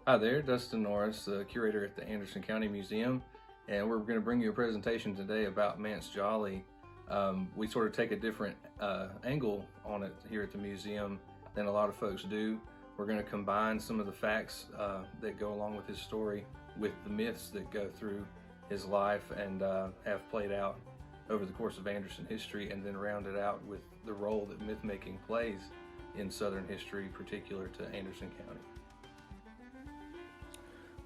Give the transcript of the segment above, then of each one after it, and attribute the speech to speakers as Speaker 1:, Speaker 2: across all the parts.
Speaker 1: Hi there, Dustin Norris, the curator at the Anderson County Museum, and we're going to bring you a presentation today about Manse Jolly. We sort of take a different angle on it here at the museum than a lot of folks do. We're going to combine some of the facts that go along with his story with the myths that go through his life and have played out over the course of Anderson history, and then round it out with the role that myth making plays in Southern history, particular to Anderson County.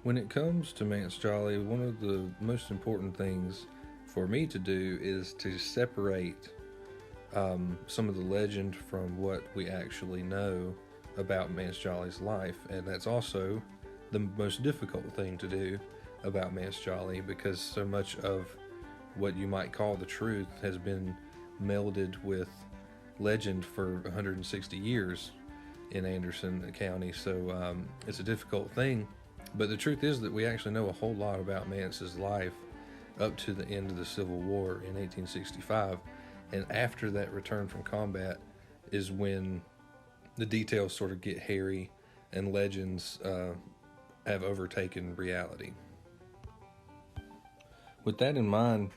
Speaker 1: When it comes to Manse Jolly, one of the most important things for me to do is to separate some of the legend from what we actually know about Manse Jolly's life, and that's also the most difficult thing to do about Manse Jolly, because so much of what you might call the truth has been melded with legend for 160 years in Anderson County. So it's a difficult thing. But the truth is that we actually know a whole lot about Manse's life up to the end of the Civil War in 1865. And after that return from combat is when the details sort of get hairy and legends have overtaken reality. With that in mind,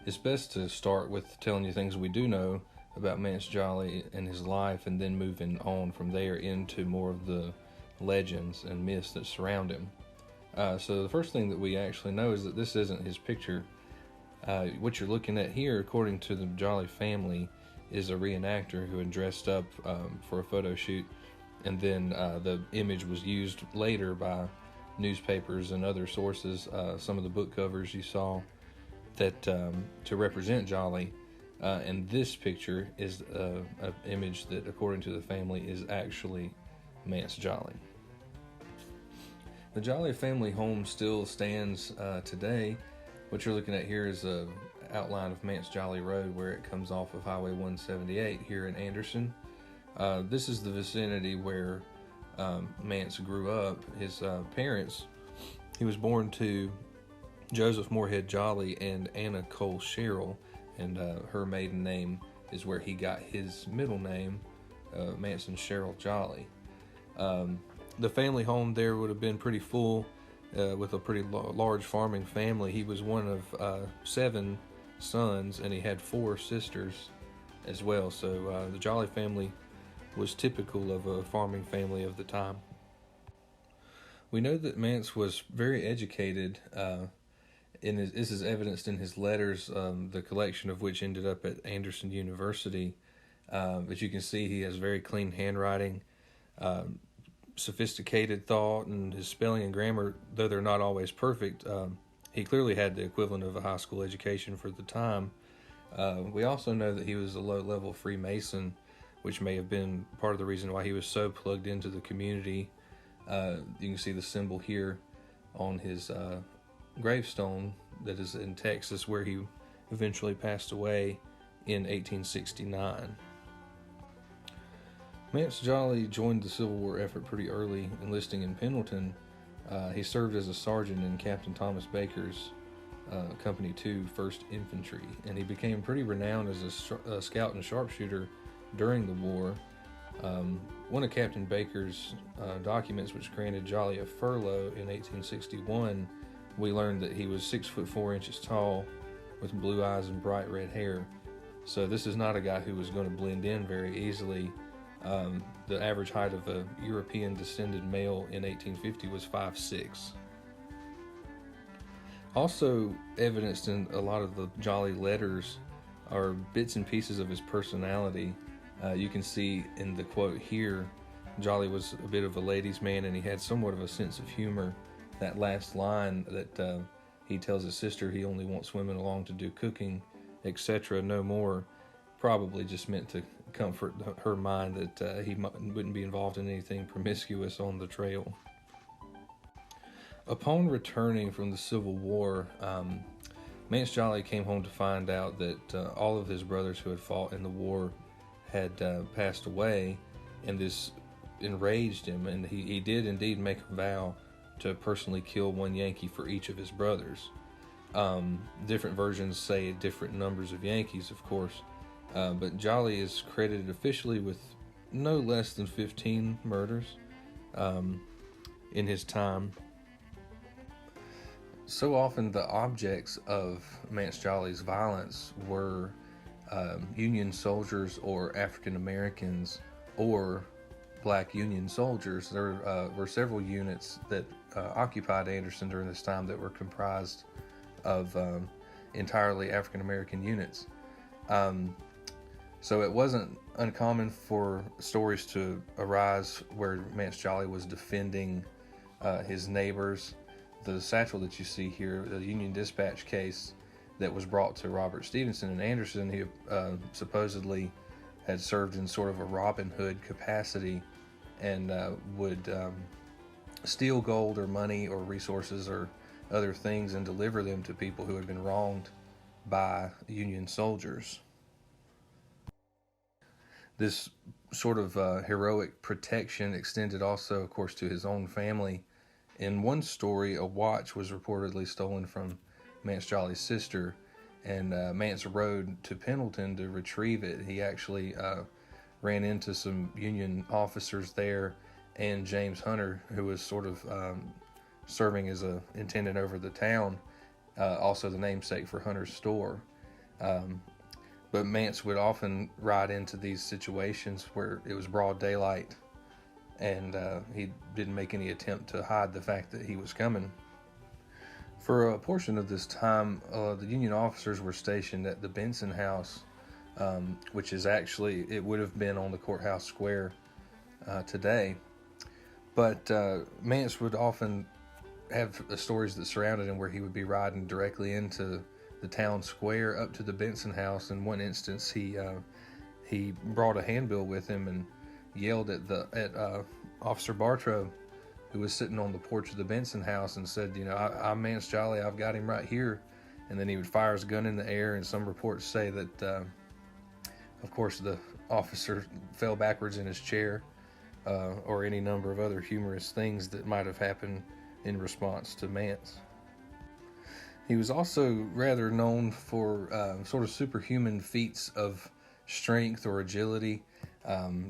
Speaker 1: it's best to start with telling you things we do know about Manse Jolly and his life, and then moving on from there into more of the legends and myths that surround him. So the first thing that we actually know is that this isn't his picture. What you're looking at here, according to the Jolly family, is a reenactor who had dressed up for a photo shoot, and then the image was used later by newspapers and other sources. Some of the book covers you saw that to represent Jolly, and this picture is an image that, according to the family, is actually Manse Jolly. The Jolly family home still stands today. What you're looking at here is an outline of Manse Jolly Road, where it comes off of Highway 178 here in Anderson. This is the vicinity where Manse grew up. His parents, he was born to Joseph Moorhead Jolly and Anna Cole Sherrill, and her maiden name is where he got his middle name, Manson Sherrill Jolly. The family home there would have been pretty full with a pretty large farming family. He was one of 7 sons, and he had 4 sisters as well. So the Jolly family was typical of a farming family of the time. We know that Manse was very educated. This is evidenced in his letters, the collection of which ended up at Anderson University. As you can see, he has very clean handwriting, sophisticated thought, and his spelling and grammar, though they're not always perfect, he clearly had the equivalent of a high school education for the time. We also know that he was a low-level Freemason, which may have been part of the reason why he was so plugged into the community. You can see the symbol here on his gravestone that is in Texas, where he eventually passed away in 1869. Manse Jolly joined the Civil War effort pretty early, enlisting in Pendleton. He served as a sergeant in Captain Thomas Baker's Company 2, 1st Infantry, and he became pretty renowned as a scout and sharpshooter during the war. One of Captain Baker's documents, which granted Jolly a furlough in 1861, we learned that he was 6 foot 4 inches tall, with blue eyes and bright red hair. So this is not a guy who was going to blend in very easily. The average height of a European descended male in 1850 was 5'6". Also evidenced in a lot of the Jolly letters are bits and pieces of his personality. You can see in the quote here, Jolly was a bit of a ladies' man, and he had somewhat of a sense of humor. That last line that he tells his sister he only wants women along to do cooking, etc., no more, probably just meant to comfort her mind that he wouldn't be involved in anything promiscuous on the trail. Upon returning from the Civil War, Manse Jolly came home to find out that all of his brothers who had fought in the war had passed away, and this enraged him, and he did indeed make a vow to personally kill one Yankee for each of his brothers. Different versions say different numbers of Yankees, of course, but Jolly is credited officially with no less than 15 murders. in his time. So often the objects of Manse Jolly's violence were Union soldiers or African Americans or black Union soldiers. There were several units that occupied Anderson during this time that were comprised of entirely African American units. So it wasn't uncommon for stories to arise where Manse Jolly was defending his neighbors. The satchel that you see here, the Union Dispatch case that was brought to Robert Stevenson in Anderson, he supposedly had served in sort of a Robin Hood capacity and would steal gold or money or resources or other things and deliver them to people who had been wronged by Union soldiers. This sort of heroic protection extended also, of course, to his own family. In one story, a watch was reportedly stolen from Manse Jolly's sister, and Manse rode to Pendleton to retrieve it. He actually ran into some Union officers there and James Hunter, who was sort of serving as a intendant over the town, also the namesake for Hunter's store. But Manse would often ride into these situations where it was broad daylight, and he didn't make any attempt to hide the fact that he was coming. For a portion of this time, the Union officers were stationed at the Benson House, which is actually, it would have been on the courthouse square today. But Manse would often have the stories that surrounded him where he would be riding directly into the town square up to the Benson House. In one instance, he brought a handbill with him and yelled at Officer Bartow, who was sitting on the porch of the Benson House, and said, I'm Manse Jolly, I've got him right here. And then he would fire his gun in the air, and some reports say that, of course, the officer fell backwards in his chair, or any number of other humorous things that might have happened in response to Manse. He was also rather known for sort of superhuman feats of strength or agility.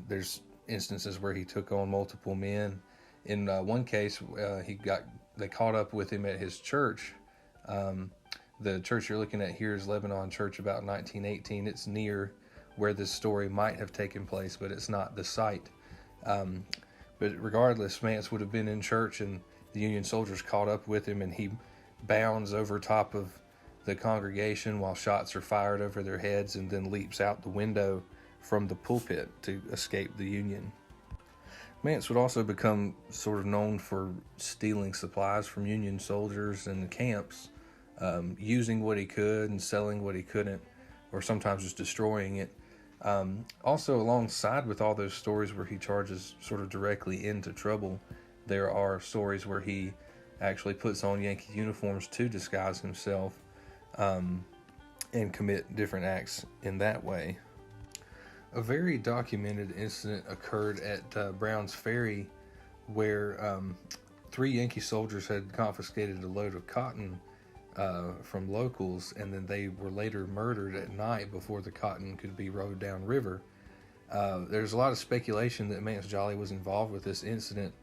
Speaker 1: There's instances where he took on multiple men. In one case, they caught up with him at his church. The church you're looking at here is Lebanon Church, about 1918. It's near where this story might have taken place, but it's not the site. But regardless, Manse would have been in church, and the Union soldiers caught up with him, and he bounds over top of the congregation while shots are fired over their heads, and then leaps out the window from the pulpit to escape the Union. Manse would also become sort of known for stealing supplies from Union soldiers in the camps, using what he could and selling what he couldn't, or sometimes just destroying it. Also, alongside with all those stories where he charges sort of directly into trouble, there are stories where he actually puts on Yankee uniforms to disguise himself and commit different acts in that way. A very documented incident occurred at Brown's Ferry, where 3 Yankee soldiers had confiscated a load of cotton from locals, and then they were later murdered at night before the cotton could be rowed downriver. There's a lot of speculation that Manse Jolly was involved with this incident,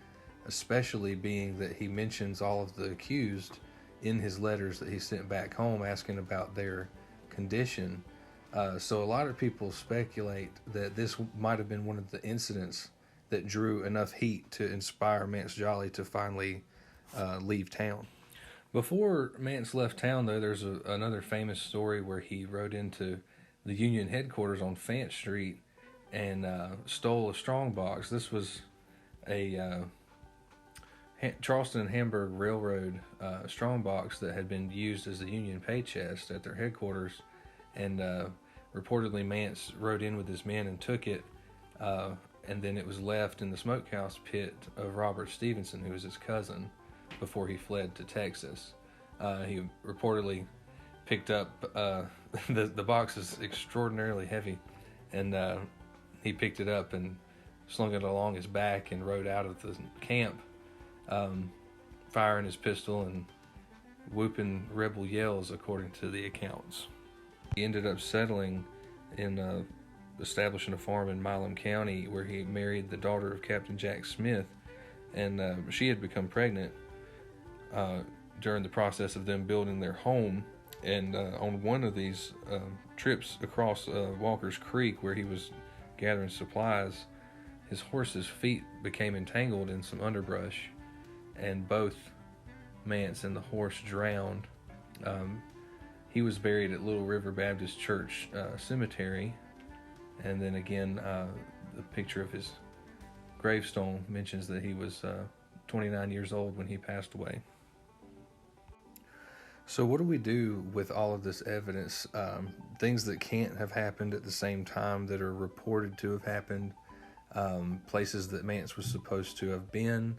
Speaker 1: especially being that he mentions all of the accused in his letters that he sent back home asking about their condition. So a lot of people speculate that this might have been one of the incidents that drew enough heat to inspire Manse Jolly to finally leave town. Before Manse left town, though, there's another famous story where he rode into the Union headquarters on Fant Street and stole a strongbox. This was a Charleston and Hamburg Railroad strongbox that had been used as the Union pay chest at their headquarters, and reportedly Manse rode in with his men and took it, and then it was left in the smokehouse pit of Robert Stevenson, who was his cousin, before he fled to Texas. He reportedly picked up, the box is extraordinarily heavy, and he picked it up and slung it along his back and rode out of the camp, firing his pistol and whooping rebel yells, according to the accounts. He ended up settling in establishing a farm in Milam County, where he married the daughter of Captain Jack Smith, and she had become pregnant during the process of them building their home. And on one of these trips across Walker's Creek, where he was gathering supplies, his horse's feet became entangled in some underbrush, and both Manse and the horse drowned. He was buried at Little River Baptist Church Cemetery, and then again, the picture of his gravestone mentions that he was 29 years old when he passed away. So what do we do with all of this evidence? Things that can't have happened at the same time that are reported to have happened, places that Manse was supposed to have been,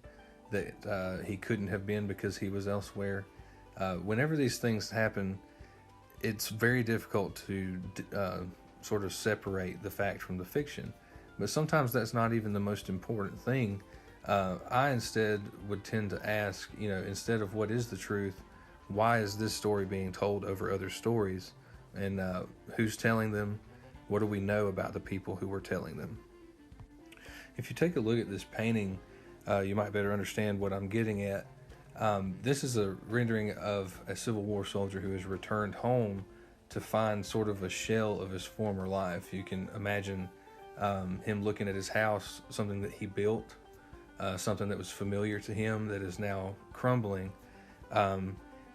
Speaker 1: that he couldn't have been because he was elsewhere. Whenever these things happen, it's very difficult to sort of separate the fact from the fiction. But sometimes that's not even the most important thing. I instead would tend to ask, instead of what is the truth, why is this story being told over other stories? And who's telling them? What do we know about the people who were telling them? If you take a look at this painting, you might better understand what I'm getting at. This is a rendering of a Civil War soldier who has returned home to find sort of a shell of his former life. You can imagine him looking at his house, something that he built, something that was familiar to him that is now crumbling.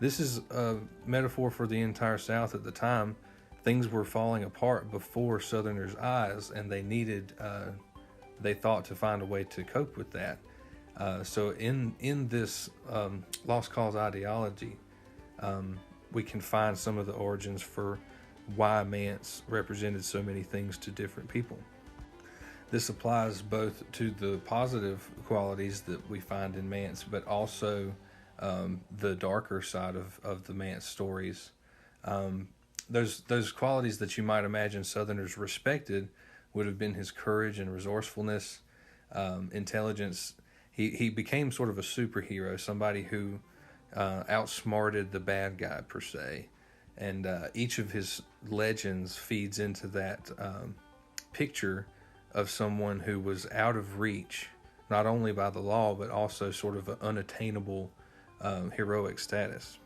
Speaker 1: This is a metaphor for the entire South at the time. Things were falling apart before Southerners' eyes, and they thought to find a way to cope with that. So in this lost cause ideology, we can find some of the origins for why Manse represented so many things to different people. This applies both to the positive qualities that we find in Manse, but also the darker side of the Manse stories. Those qualities that you might imagine Southerners respected would have been his courage and resourcefulness, intelligence. He became sort of a superhero, somebody who outsmarted the bad guy per se. And each of his legends feeds into that picture of someone who was out of reach, not only by the law, but also sort of an unattainable heroic status.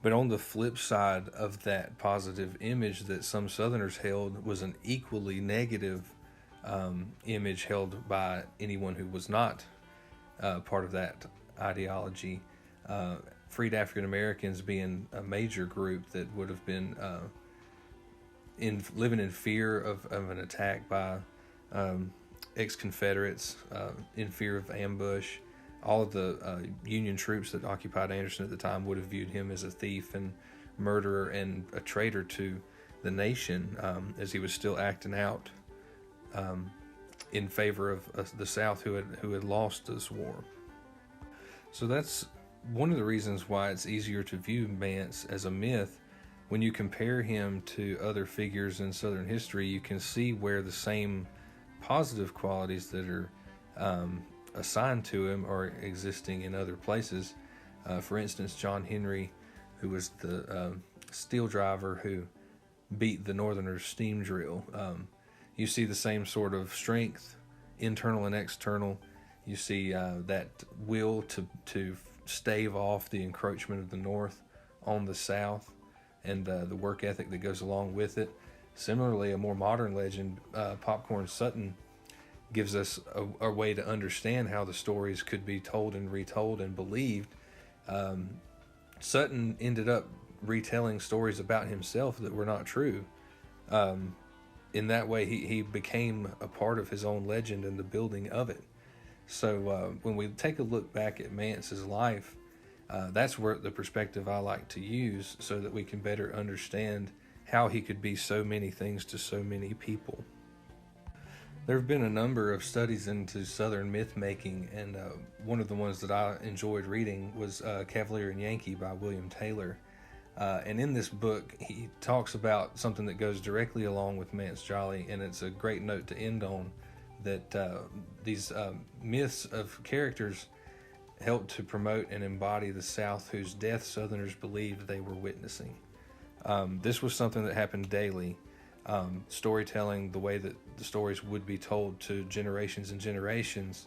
Speaker 1: But on the flip side of that positive image that some Southerners held was an equally negative image held by anyone who was not part of that ideology. Freed African Americans being a major group that would have been living in fear of an attack by ex-Confederates, in fear of ambush. All of the Union troops that occupied Anderson at the time would have viewed him as a thief and murderer and a traitor to the nation, as he was still acting out in favor of the South, who had lost this war. So that's one of the reasons why it's easier to view Manse as a myth. When you compare him to other figures in Southern history, you can see where the same positive qualities that are assigned to him are existing in other places. For instance, John Henry, who was the steel driver who beat the Northerners' steam drill. You see the same sort of strength, internal and external. You see that will to stave off the encroachment of the North on the South, and the work ethic that goes along with it. Similarly, a more modern legend, Popcorn Sutton, gives us a way to understand how the stories could be told and retold and believed. Sutton ended up retelling stories about himself that were not true. In that way, he became a part of his own legend and the building of it. So when we take a look back at Manse's life, that's where the perspective I like to use so that we can better understand how he could be so many things to so many people. There have been a number of studies into Southern myth making, and one of the ones that I enjoyed reading was Cavalier and Yankee by William Taylor. And in this book, he talks about something that goes directly along with Manse Jolly, and it's a great note to end on, that these myths of characters helped to promote and embody the South whose death Southerners believed they were witnessing. This was something that happened daily. Storytelling, the way that the stories would be told to generations and generations,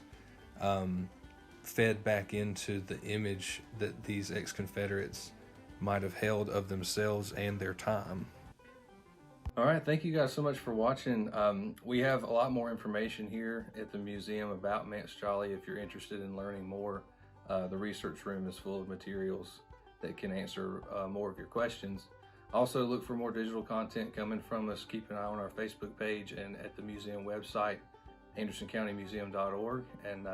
Speaker 1: fed back into the image that these ex-Confederates might have held of themselves and their time. All right, thank you guys so much for watching. We have a lot more information here at the museum about Manse Jolly if you're interested in learning more. The research room is full of materials that can answer more of your questions. Also, look for more digital content coming from us. Keep an eye on our Facebook page and at the museum website, andersoncountymuseum.org, and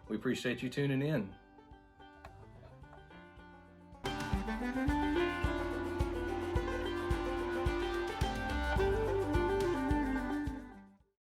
Speaker 1: we appreciate you tuning in.